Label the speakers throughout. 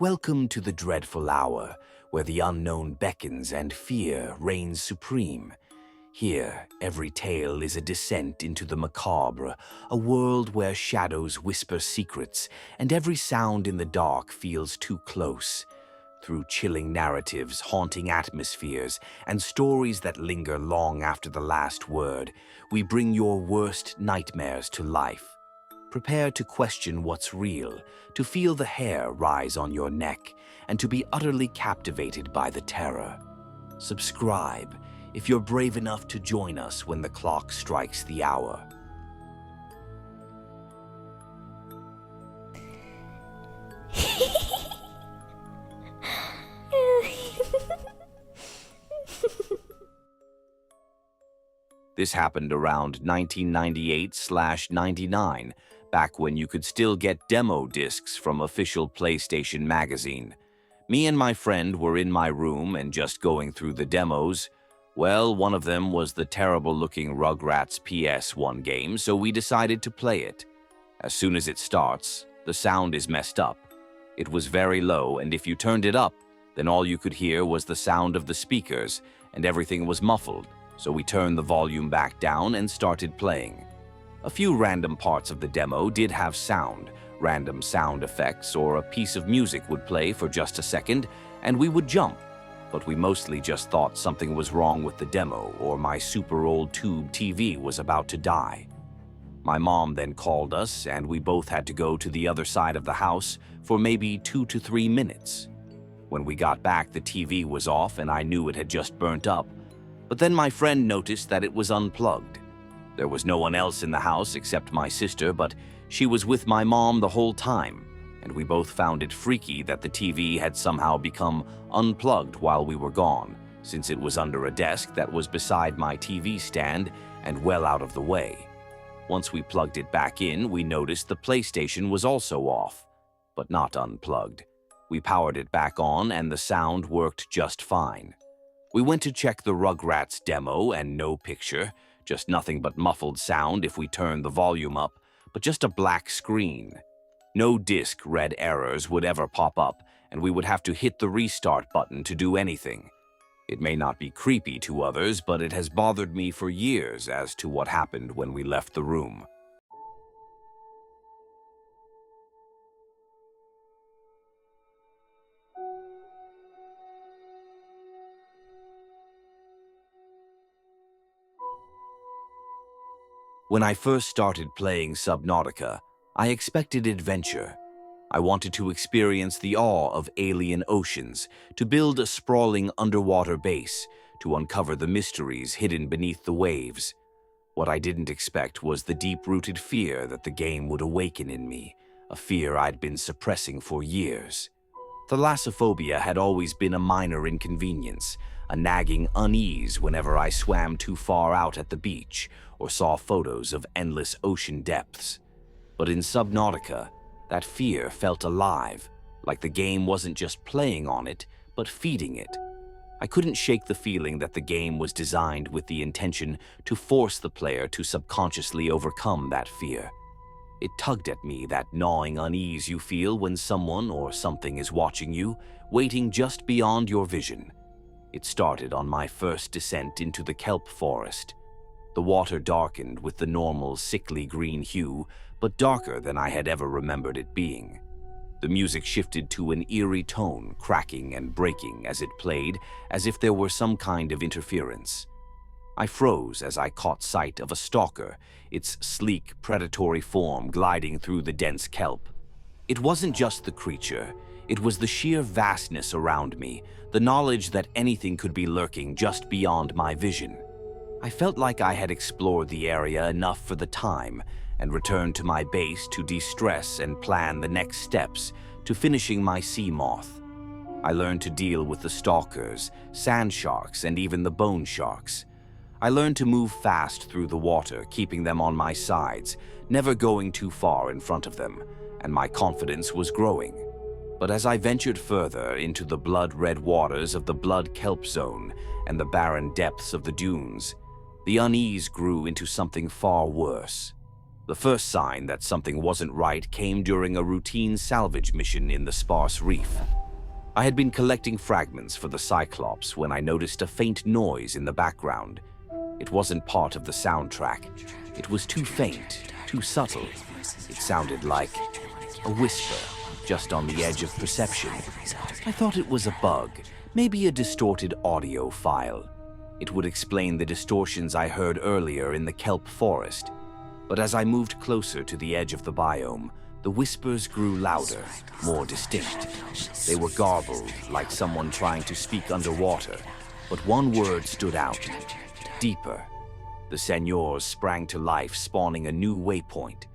Speaker 1: Welcome to the dreadful hour, where the unknown beckons and fear reigns supreme. Here, every tale is a descent into the macabre, a world where shadows whisper secrets, and every sound in the dark feels too close. Through chilling narratives, haunting atmospheres, and stories that linger long after the last word, we bring your worst nightmares to life. Prepare to question what's real, to feel the hair rise on your neck, and to be utterly captivated by the terror. Subscribe if you're brave enough to join us when the clock strikes the hour. This happened around 1998/99, back when you could still get demo discs from official PlayStation magazine. Me and my friend were in my room and just going through the demos. Well, one of them was the terrible-looking Rugrats PS1 game, so we decided to play it. As soon as it starts, the sound is messed up. It was very low, and if you turned it up, then all you could hear was the sound of the speakers, and everything was muffled, so we turned the volume back down and started playing. A few random parts of the demo did have sound, random sound effects, or a piece of music would play for just a second, and we would jump. But we mostly just thought something was wrong with the demo, or my super old tube TV was about to die. My mom then called us, and we both had to go to the other side of the house for maybe 2 to 3 minutes. When we got back, the TV was off, and I knew it had just burnt up. But then my friend noticed that it was unplugged. There was no one else in the house except my sister, but she was with my mom the whole time, and we both found it freaky that the TV had somehow become unplugged while we were gone, since it was under a desk that was beside my TV stand and well out of the way. Once we plugged it back in, we noticed the PlayStation was also off, but not unplugged. We powered it back on, and the sound worked just fine. We went to check the Rugrats demo, and no picture, just nothing but muffled sound if we turned the volume up, but just a black screen. No disc read errors would ever pop up, and we would have to hit the restart button to do anything. It may not be creepy to others, but it has bothered me for years as to what happened when we left the room. When I first started playing Subnautica, I expected adventure. I wanted to experience the awe of alien oceans, to build a sprawling underwater base, to uncover the mysteries hidden beneath the waves. What I didn't expect was the deep-rooted fear that the game would awaken in me, a fear I'd been suppressing for years. Thalassophobia had always been a minor inconvenience, a nagging unease whenever I swam too far out at the beach or saw photos of endless ocean depths. But in Subnautica, that fear felt alive, like the game wasn't just playing on it, but feeding it. I couldn't shake the feeling that the game was designed with the intention to force the player to subconsciously overcome that fear. It tugged at me, that gnawing unease you feel when someone or something is watching you, waiting just beyond your vision. It started on my first descent into the kelp forest. The water darkened with the normal sickly green hue, but darker than I had ever remembered it being. The music shifted to an eerie tone, cracking and breaking as it played, as if there were some kind of interference. I froze as I caught sight of a stalker, its sleek, predatory form gliding through the dense kelp. It wasn't just the creature, it was the sheer vastness around me, the knowledge that anything could be lurking just beyond my vision. I felt like I had explored the area enough for the time and returned to my base to de-stress and plan the next steps to finishing my sea moth. I learned to deal with the stalkers, sand sharks, and even the bone sharks. I learned to move fast through the water, keeping them on my sides, never going too far in front of them, and my confidence was growing. But as I ventured further into the blood-red waters of the blood kelp zone and the barren depths of the dunes, the unease grew into something far worse. The first sign that something wasn't right came during a routine salvage mission in the sparse reef. I had been collecting fragments for the Cyclops when I noticed a faint noise in the background. It wasn't part of the soundtrack. It was too faint, too subtle. It sounded like a whisper, just on the edge of perception. I thought it was a bug, maybe a distorted audio file. It would explain the distortions I heard earlier in the kelp forest. But as I moved closer to the edge of the biome, the whispers grew louder, more distinct. They were garbled, like someone trying to speak underwater. But one word stood out: deeper. The seigneurs sprang to life, spawning a new waypoint.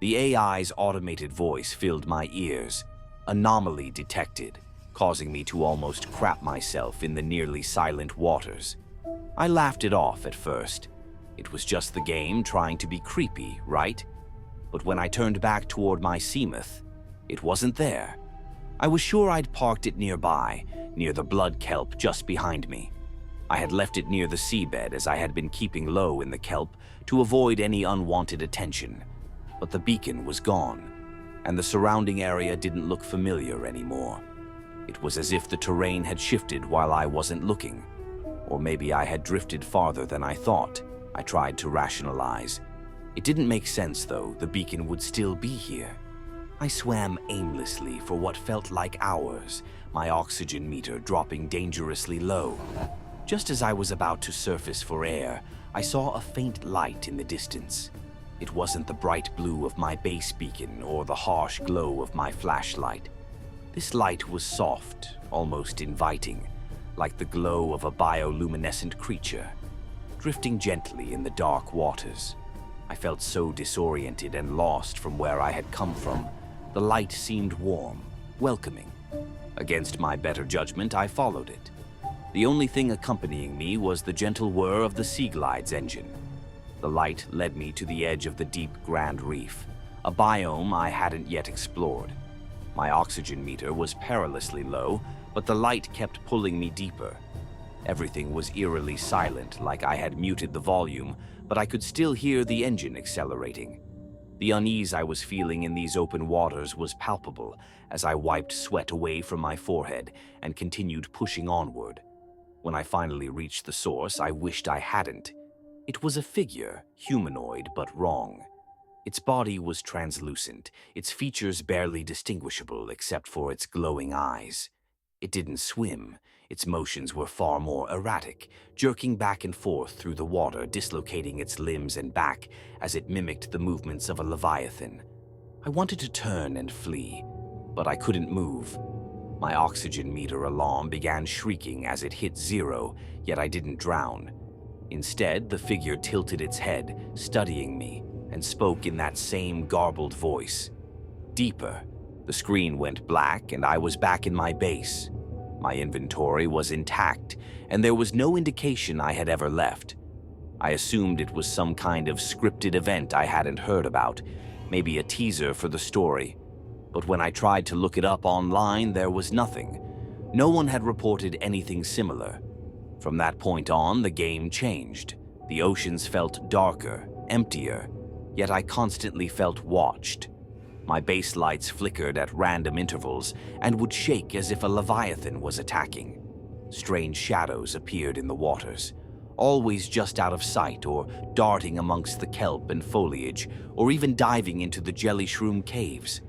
Speaker 1: The AI's automated voice filled my ears. Anomaly detected, causing me to almost crap myself in the nearly silent waters. I laughed it off at first. It was just the game trying to be creepy, right? But when I turned back toward my seamoth, it wasn't there. I was sure I'd parked it nearby, near the blood kelp just behind me. I had left it near the seabed as I had been keeping low in the kelp to avoid any unwanted attention. But the beacon was gone, and the surrounding area didn't look familiar anymore. It was as if the terrain had shifted while I wasn't looking. Or maybe I had drifted farther than I thought. I tried to rationalize. It didn't make sense, though. The beacon would still be here. I swam aimlessly for what felt like hours, my oxygen meter dropping dangerously low. Just as I was about to surface for air, I saw a faint light in the distance. It wasn't the bright blue of my base beacon or the harsh glow of my flashlight. This light was soft, almost inviting, like the glow of a bioluminescent creature, drifting gently in the dark waters. I felt so disoriented and lost from where I had come from. The light seemed warm, welcoming. Against my better judgment, I followed it. The only thing accompanying me was the gentle whir of the Sea Glide's engine. The light led me to the edge of the deep Grand Reef, a biome I hadn't yet explored. My oxygen meter was perilously low, but the light kept pulling me deeper. Everything was eerily silent, like I had muted the volume, but I could still hear the engine accelerating. The unease I was feeling in these open waters was palpable as I wiped sweat away from my forehead and continued pushing onward. When I finally reached the source, I wished I hadn't. It was a figure, humanoid but wrong. Its body was translucent, its features barely distinguishable except for its glowing eyes. It didn't swim. Its motions were far more erratic, jerking back and forth through the water, dislocating its limbs and back as it mimicked the movements of a leviathan. I wanted to turn and flee, but I couldn't move. My oxygen meter alarm began shrieking as it hit 0, yet I didn't drown. Instead, the figure tilted its head, studying me, and spoke in that same garbled voice. Deeper. The screen went black, and I was back in my base. My inventory was intact, and there was no indication I had ever left. I assumed it was some kind of scripted event I hadn't heard about, maybe a teaser for the story. But when I tried to look it up online, there was nothing. No one had reported anything similar. From that point on, the game changed. The oceans felt darker, emptier, yet I constantly felt watched. My base lights flickered at random intervals and would shake as if a leviathan was attacking. Strange shadows appeared in the waters, always just out of sight or darting amongst the kelp and foliage, or even diving into the jelly shroom caves.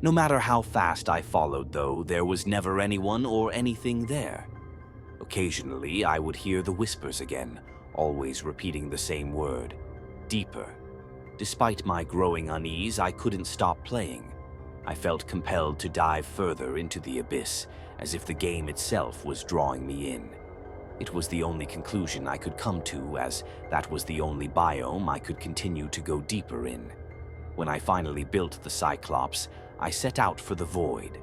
Speaker 1: No matter how fast I followed, though, there was never anyone or anything there. Occasionally, I would hear the whispers again, always repeating the same word: deeper. Despite my growing unease, I couldn't stop playing. I felt compelled to dive further into the abyss, as if the game itself was drawing me in. It was the only conclusion I could come to, as that was the only biome I could continue to go deeper in. When I finally built the Cyclops, I set out for the Void,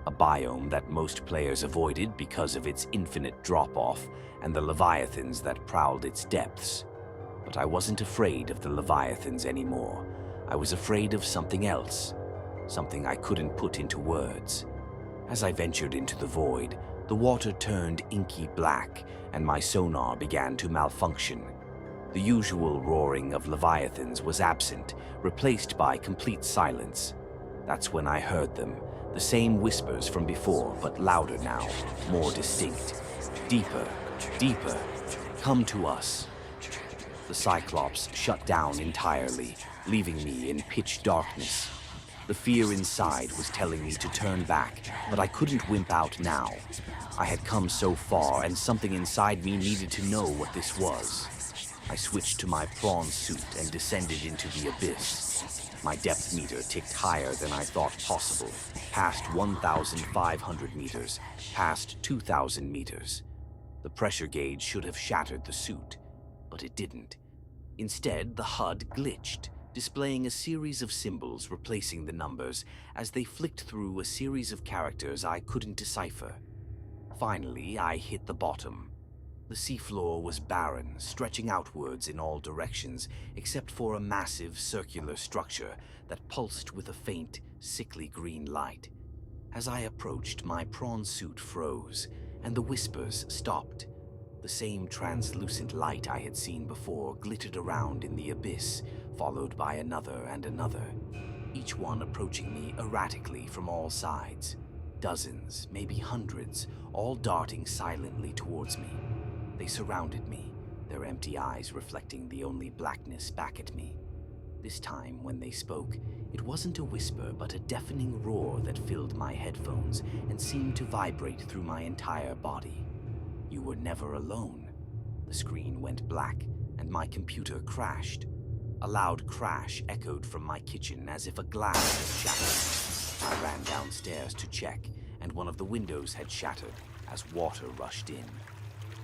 Speaker 1: a biome that most players avoided because of its infinite drop-off and the leviathans that prowled its depths. But I wasn't afraid of the leviathans anymore. I was afraid of something else, something I couldn't put into words. As I ventured into the Void, the water turned inky black and my sonar began to malfunction. The usual roaring of leviathans was absent, replaced by complete silence. That's when I heard them, the same whispers from before, but louder now, more distinct. Deeper, deeper, come to us. The Cyclops shut down entirely, leaving me in pitch darkness. The fear inside was telling me to turn back, but I couldn't wimp out now. I had come so far, and something inside me needed to know what this was. I switched to my prawn suit and descended into the abyss. My depth meter ticked higher than I thought possible, past 1,500 meters, past 2,000 meters. The pressure gauge should have shattered the suit, but it didn't. Instead, the HUD glitched, displaying a series of symbols replacing the numbers as they flicked through a series of characters I couldn't decipher. Finally, I hit the bottom. The seafloor was barren, stretching outwards in all directions, except for a massive circular structure that pulsed with a faint, sickly green light. As I approached, my prawn suit froze, and the whispers stopped. The same translucent light I had seen before glittered around in the abyss, followed by another and another, each one approaching me erratically from all sides. Dozens, maybe hundreds, all darting silently towards me. They surrounded me, their empty eyes reflecting the only blackness back at me. This time, when they spoke, it wasn't a whisper but a deafening roar that filled my headphones and seemed to vibrate through my entire body. You were never alone. The screen went black, and my computer crashed. A loud crash echoed from my kitchen as if a glass had shattered. I ran downstairs to check, and one of the windows had shattered as water rushed in.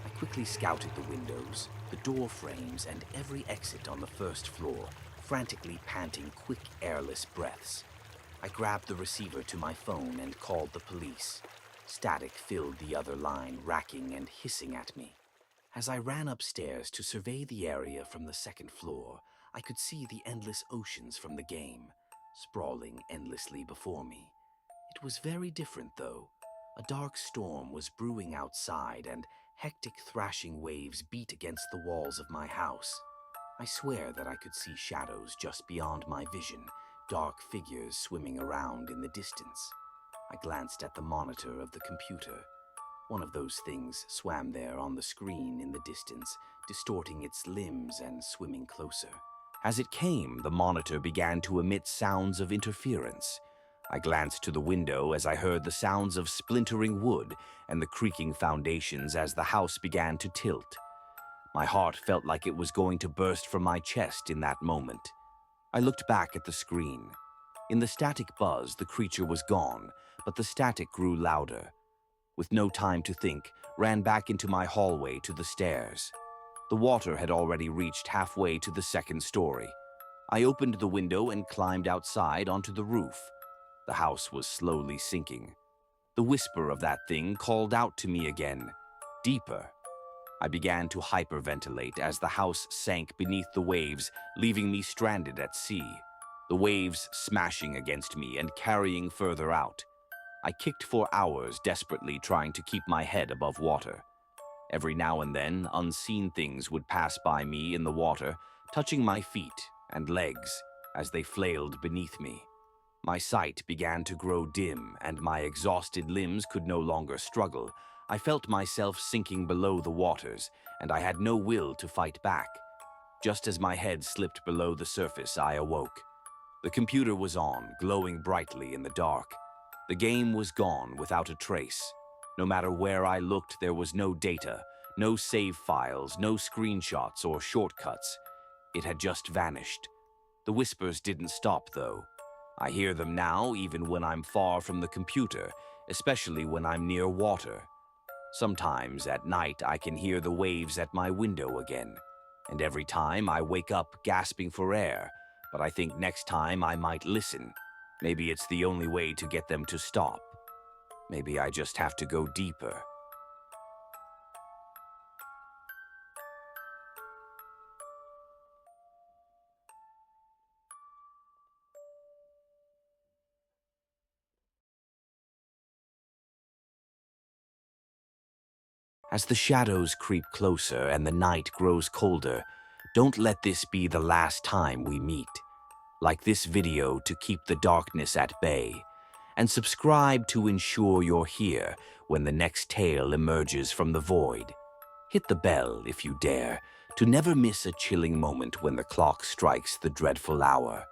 Speaker 1: I quickly scouted the windows, the door frames, and every exit on the first floor, frantically panting quick, airless breaths. I grabbed the receiver to my phone and called the police. Static filled the other line, racking and hissing at me. As I ran upstairs to survey the area from the second floor, I could see the endless oceans from the game, sprawling endlessly before me. It was very different, though. A dark storm was brewing outside, and hectic thrashing waves beat against the walls of my house. I swear that I could see shadows just beyond my vision, dark figures swimming around in the distance. I glanced at the monitor of the computer. One of those things swam there on the screen in the distance, distorting its limbs and swimming closer. As it came, the monitor began to emit sounds of interference. I glanced to the window as I heard the sounds of splintering wood and the creaking foundations as the house began to tilt. My heart felt like it was going to burst from my chest in that moment. I looked back at the screen. In the static buzz, the creature was gone, but the static grew louder. With no time to think, ran back into my hallway to the stairs. The water had already reached halfway to the second story. I opened the window and climbed outside onto the roof. The house was slowly sinking. The whisper of that thing called out to me again, deeper. I began to hyperventilate as the house sank beneath the waves, leaving me stranded at sea. The waves smashing against me and carrying further out. I kicked for hours, desperately trying to keep my head above water. Every now and then, unseen things would pass by me in the water, touching my feet and legs as they flailed beneath me. My sight began to grow dim, and my exhausted limbs could no longer struggle. I felt myself sinking below the waters, and I had no will to fight back. Just as my head slipped below the surface, I awoke. The computer was on, glowing brightly in the dark. The game was gone without a trace. No matter where I looked, there was no data, no save files, no screenshots or shortcuts. It had just vanished. The whispers didn't stop, though. I hear them now, even when I'm far from the computer, especially when I'm near water. Sometimes at night, I can hear the waves at my window again. And every time I wake up gasping for air, but I think next time I might listen. Maybe it's the only way to get them to stop. Maybe I just have to go deeper. As the shadows creep closer and the night grows colder, Don't let this be the last time we meet. Like this video to keep the darkness at bay, and subscribe to ensure you're here when the next tale emerges from the void. Hit the bell if you dare, to never miss a chilling moment when the clock strikes the dreadful hour.